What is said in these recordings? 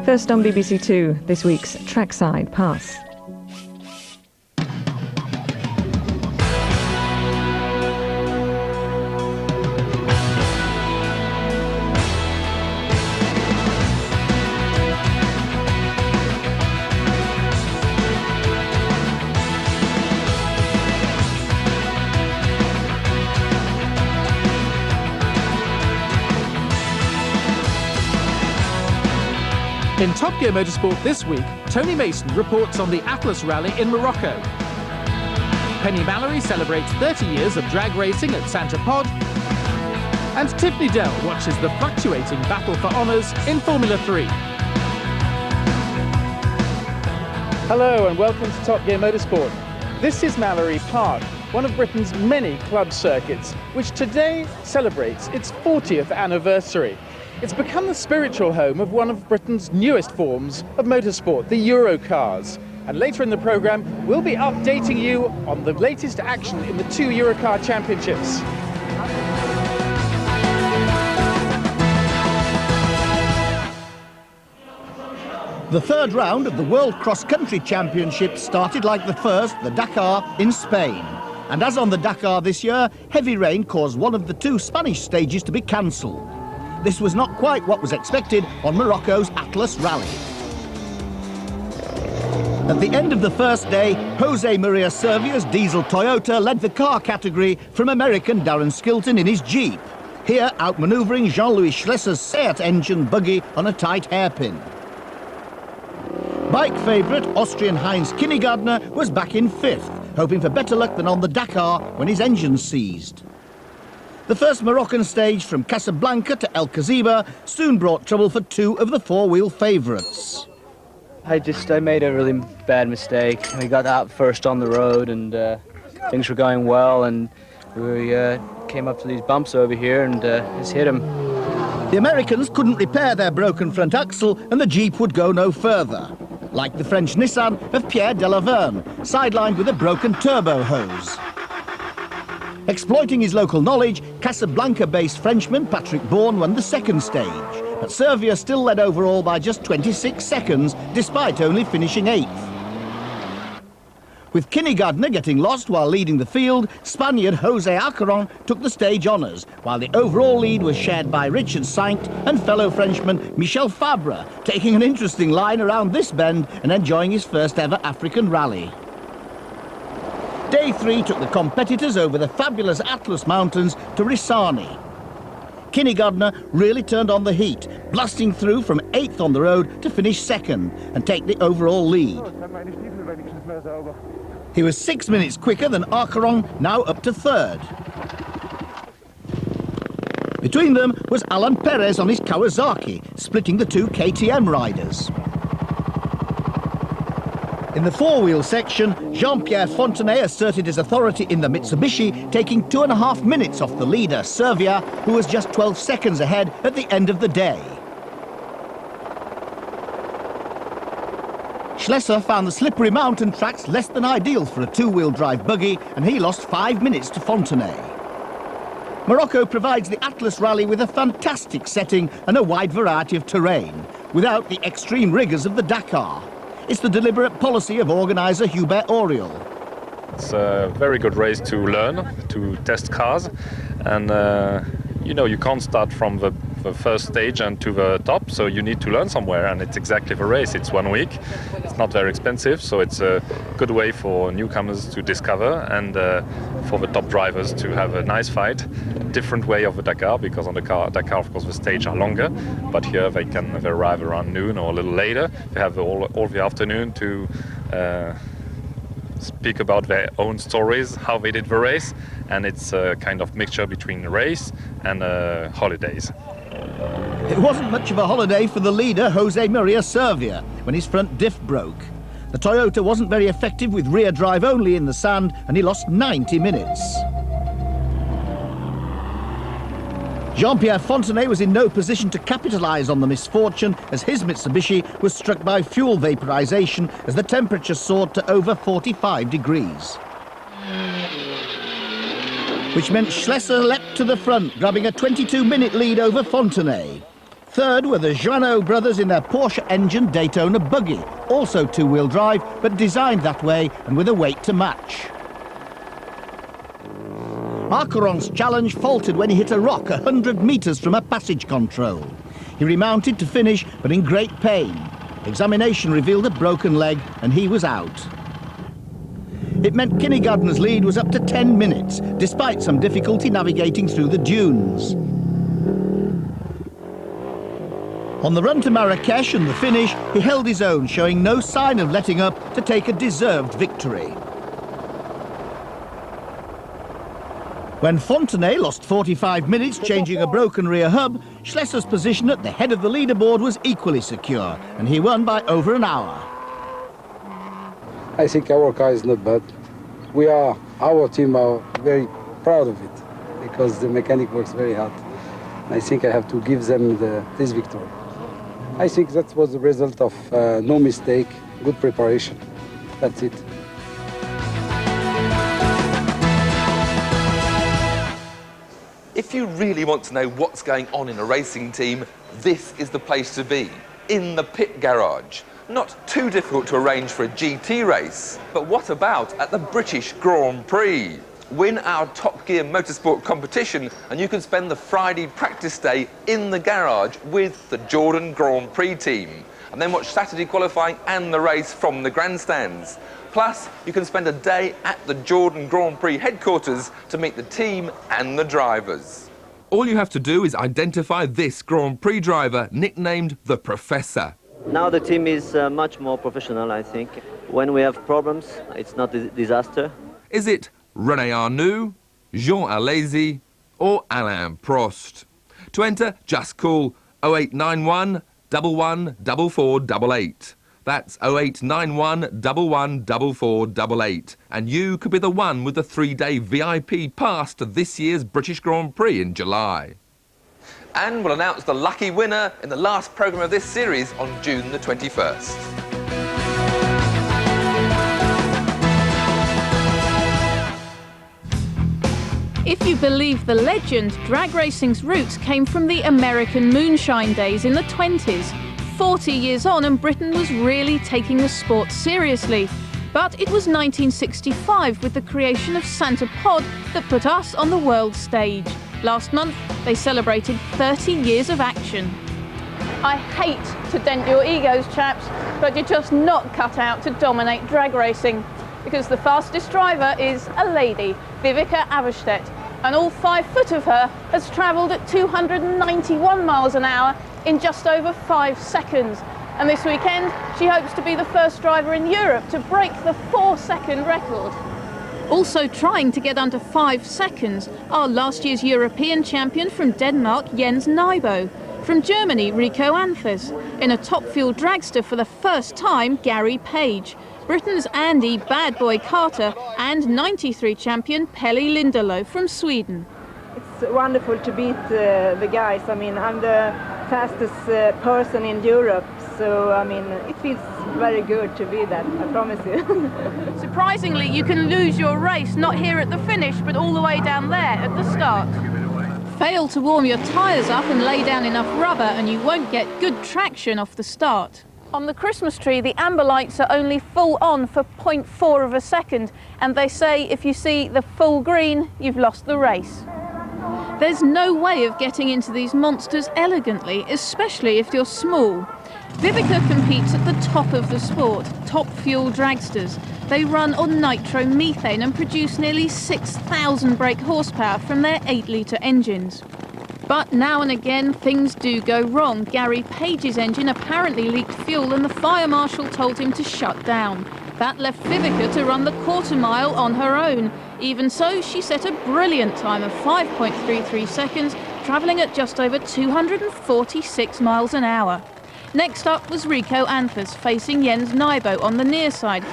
First on BBC Two, this week's Trackside Pass. In Top Gear Motorsport this week, Tony Mason reports on the Atlas Rally in Morocco. Penny Mallory celebrates 30 years of drag racing at Santa Pod. And Tiffany Dell watches the fluctuating battle for honours in Formula 3. Hello and welcome to Top Gear Motorsport. This is Mallory Park, one of Britain's many club circuits, which today celebrates its 40th anniversary. It's become the spiritual home of one of Britain's newest forms of motorsport, the Eurocars. And later in the programme, we'll be updating you on the latest action in the 2 Eurocar Championships. The third round of the World Cross Country Championship started like the first, the Dakar, in Spain. And as on the Dakar this year, heavy rain caused one of the 2 Spanish stages to be cancelled. This was not quite what was expected on Morocco's Atlas Rally. At the end of the first day, Jose Maria Servia's diesel Toyota led the car category from American Darren Skilton in his Jeep, here outmanoeuvring Jean-Louis Schlesser's Seat engine buggy on a tight hairpin. Bike favourite Austrian Heinz Kinnegartner was back in 5th, hoping for better luck than on the Dakar when his engine seized. The first Moroccan stage from Casablanca to El Kaziba soon brought trouble for 2 of the 4-wheel favourites. I made a really bad mistake. We got out first on the road and things were going well, and we came up to these bumps over here and just hit them. The Americans couldn't repair their broken front axle and the Jeep would go no further, like the French Nissan of Pierre Delaverne, sidelined with a broken turbo hose. Exploiting his local knowledge, Casablanca-based Frenchman Patrick Bourne won the second stage, but Servia still led overall by just 26 seconds, despite only finishing 8th. With Kinnegartner getting lost while leading the field, Spaniard Jose Acaron took the stage honours, while the overall lead was shared by Richard Sainct and fellow Frenchman Michel Fabre, taking an interesting line around this bend and enjoying his first ever African rally. Day 3 took the competitors over the fabulous Atlas Mountains to Risani. Kinnegartner really turned on the heat, blasting through from 8th on the road to finish 2nd and take the overall lead. He was 6 minutes quicker than Acaron, now up to 3rd. Between them was Alan Perez on his Kawasaki, splitting the 2 KTM riders. In the 4-wheel section, Jean-Pierre Fontenay asserted his authority in the Mitsubishi, taking 2.5 minutes off the leader, Servia, who was just 12 seconds ahead at the end of the day. Schlesser found the slippery mountain tracks less than ideal for a 2-wheel drive buggy, and he lost 5 minutes to Fontenay. Morocco provides the Atlas Rally with a fantastic setting and a wide variety of terrain, without the extreme rigours of the Dakar. It's the deliberate policy of organiser Hubert Auriol. It's a very good race to learn, to test cars, and you can't start from the first stage and to the top, so you need to learn somewhere, and it's exactly the race. It's 1 week, it's not very expensive, so it's a good way for newcomers to discover and for the top drivers to have a nice fight. Different way of the Dakar, because on the Dakar, of course, the stages are longer, but here they arrive around noon or a little later. They have all the afternoon to speak about their own stories, how they did the race, and it's a kind of mixture between the race and holidays. It wasn't much of a holiday for the leader, Jose Maria Servia, when his front diff broke. The Toyota wasn't very effective with rear drive only in the sand, and he lost 90 minutes. Jean-Pierre Fontenay was in no position to capitalise on the misfortune, as his Mitsubishi was struck by fuel vaporisation as the temperature soared to over 45 degrees. Which meant Schlesser leapt to the front, grabbing a 22-minute lead over Fontenay. Third were the Joanneau brothers in their Porsche engine Daytona buggy, also two-wheel drive, but designed that way and with a weight to match. Arcaron's challenge faltered when he hit a rock 100 metres from a passage control. He remounted to finish, but in great pain. Examination revealed a broken leg, and he was out. It meant Kinnegarden's lead was up to 10 minutes, despite some difficulty navigating through the dunes. On the run to Marrakesh and the finish, he held his own, showing no sign of letting up to take a deserved victory. When Fontenay lost 45 minutes changing a broken rear hub, Schlesser's position at the head of the leaderboard was equally secure, and he won by over an hour. I think our car is not bad. Our team are very proud of it because the mechanic works very hard. I think I have to give them this victory. I think that was the result of no mistake, good preparation. That's it. If you really want to know what's going on in a racing team, this is the place to be, in the pit garage. Not too difficult to arrange for a GT race, but what about at the British Grand Prix? Win our Top Gear Motorsport competition and you can spend the Friday practice day in the garage with the Jordan Grand Prix team, and then watch Saturday qualifying and the race from the grandstands. Plus, you can spend a day at the Jordan Grand Prix headquarters to meet the team and the drivers. All you have to do is identify this Grand Prix driver, nicknamed the Professor. Now the team is much more professional, I think. When we have problems, it's not a disaster. Is it René Arnoux, Jean Alesi or Alain Prost? To enter, just call 0891 11 4488. That's 0891 11 4488. And you could be the one with the 3-day VIP pass to this year's British Grand Prix in July. And we'll announce the lucky winner in the last programme of this series on June the 21st. If you believe the legend, drag racing's roots came from the American moonshine days in the 20s. 40 years on and Britain was really taking the sport seriously. But it was 1965 with the creation of Santa Pod that put us on the world stage. Last month, they celebrated 30 years of action. I hate to dent your egos, chaps, but you're just not cut out to dominate drag racing. Because the fastest driver is a lady, Vivica Averstedt, and all 5 foot of her has travelled at 291 miles an hour in just over 5 seconds. And this weekend, she hopes to be the first driver in Europe to break the 4-second record. Also trying to get under 5 seconds are last year's European champion from Denmark, Jens Nybo. From Germany, Rico Anthers. In a Top Fuel dragster for the first time, Gary Page. Britain's Andy Bad Boy Carter and 93 champion Pelle Lindelof from Sweden. It's wonderful to beat the guys. I mean, I'm the fastest person in Europe, so I mean, it feels very good to be that, I promise you. Surprisingly, you can lose your race, not here at the finish, but all the way down there at the start. Fail to warm your tyres up and lay down enough rubber and you won't get good traction off the start. On the Christmas tree, the amber lights are only full on for 0.4 of a second, and they say if you see the full green, you've lost the race. There's no way of getting into these monsters elegantly, especially if you're small. Vivica competes at the top of the sport, Top Fuel dragsters. They run on nitromethane and produce nearly 6,000 brake horsepower from their 8-litre engines. But now and again, things do go wrong. Gary Page's engine apparently leaked fuel and the fire marshal told him to shut down. That left Vivica to run the quarter mile on her own. Even so, she set a brilliant time of 5.33 seconds, travelling at just over 246 miles an hour. Next up was Rico Anthers, facing Jens Nybo on the near side.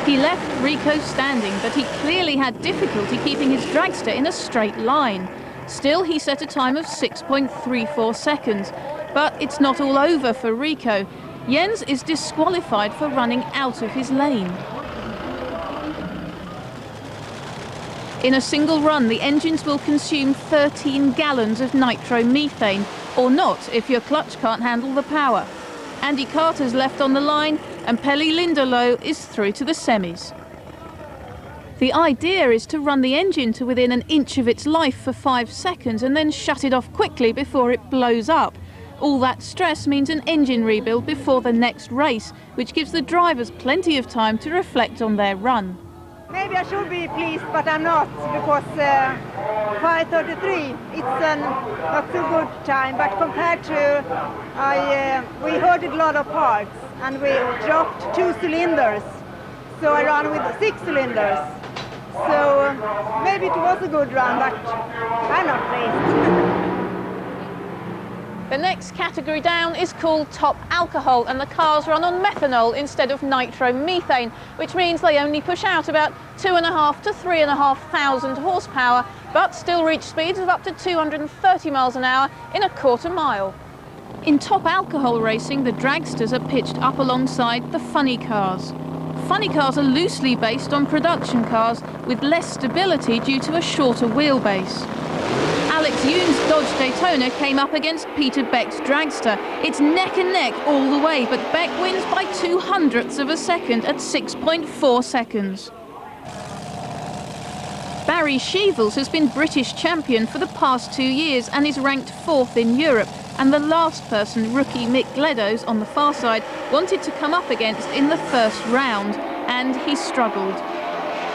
He left Rico standing, but he clearly had difficulty keeping his dragster in a straight line. Still, he set a time of 6.34 seconds. But it's not all over for Rico. Jens is disqualified for running out of his lane. In a single run, the engines will consume 13 gallons of nitromethane, or not if your clutch can't handle the power. Andy Carter's left on the line, and Peli Lindelow is through to the semis. The idea is to run the engine to within an inch of its life for 5 seconds and then shut it off quickly before it blows up. All that stress means an engine rebuild before the next race, which gives the drivers plenty of time to reflect on their run. Maybe I should be pleased, but I'm not, because 5:33, it's not so good time, but compared to, we herded a lot of parts and we dropped 2 cylinders, so I ran with 6 cylinders. So maybe it was a good run, but I'm not pleased. The next category down is called top alcohol, and the cars run on methanol instead of nitromethane, which means they only push out about 2,500 to 3,500 horsepower, but still reach speeds of up to 230 miles an hour in a quarter mile. In top alcohol racing, the dragsters are pitched up alongside the funny cars. Funny cars are loosely based on production cars with less stability due to a shorter wheelbase. Alex Yoon's Dodge Daytona came up against Peter Beck's dragster. It's neck and neck all the way, but Beck wins by 0.02 of a second at 6.4 seconds. Barry Sheevels has been British champion for the past 2 years and is ranked 4th in Europe, and the last person, rookie Mick Gleadows on the far side, wanted to come up against in the first round, and he struggled.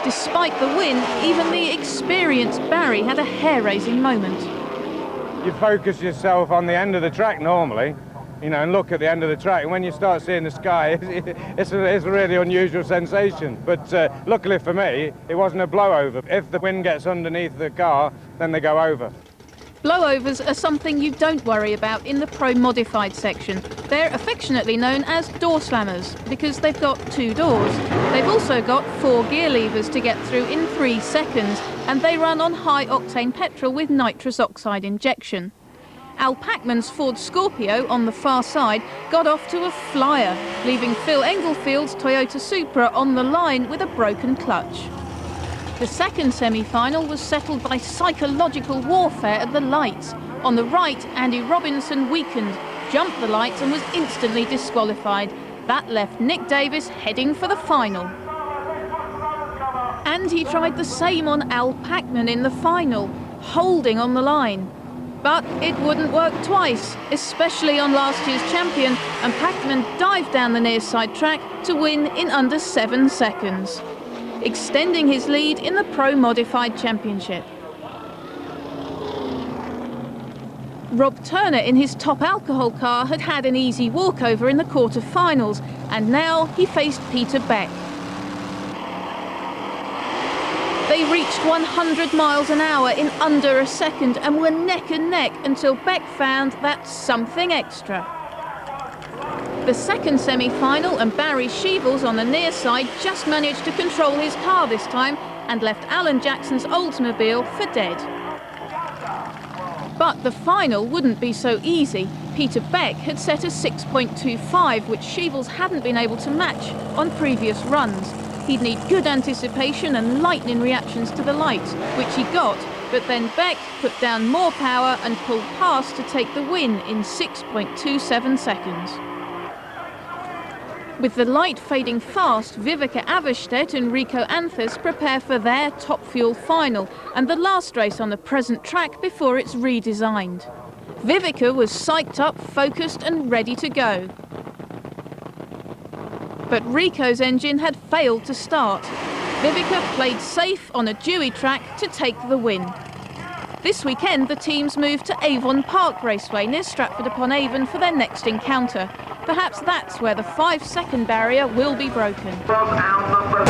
Despite the win, even the experienced Barry had a hair-raising moment. You focus yourself on the end of the track normally, you know, and look at the end of the track, and when you start seeing the sky, it's a really unusual sensation. But luckily for me, it wasn't a blowover. If the wind gets underneath the car, then they go over. Blowovers are something you don't worry about in the Pro Modified section. They're affectionately known as door slammers because they've got 2 doors. They've also got 4 gear levers to get through in 3 seconds, and they run on high-octane petrol with nitrous oxide injection. Al Pacman's Ford Scorpio on the far side got off to a flyer, leaving Phil Engelfield's Toyota Supra on the line with a broken clutch. The second semi-final was settled by psychological warfare at the lights. On the right, Andy Robinson weakened, jumped the lights and was instantly disqualified. That left Nick Davis heading for the final. And he tried the same on Al Pacman in the final, holding on the line. But it wouldn't work twice, especially on last year's champion, and Pacman dived down the near side track to win in under 7 seconds, extending his lead in the Pro Modified Championship. Rob Turner in his top alcohol car had had an easy walkover in the quarter-finals, and now he faced Peter Beck. They reached 100 miles an hour in under a second and were neck and neck until Beck found that something extra. The second semi-final, and Barry Sheevels on the near side just managed to control his car this time and left Alan Jackson's Oldsmobile for dead. But the final wouldn't be so easy. Peter Beck had set a 6.25, which Sheevels hadn't been able to match on previous runs. He'd need good anticipation and lightning reactions to the lights, which he got, but then Beck put down more power and pulled past to take the win in 6.27 seconds. With the light fading fast, Vivica Avestedt and Rico Anthers prepare for their Top Fuel final and the last race on the present track before it's redesigned. Vivica was psyched up, focused and ready to go. But Rico's engine had failed to start. Vivica played safe on a dewy track to take the win. This weekend, the teams moved to Avon Park Raceway near Stratford-upon-Avon for their next encounter. Perhaps that's where the 5-second barrier will be broken. From our number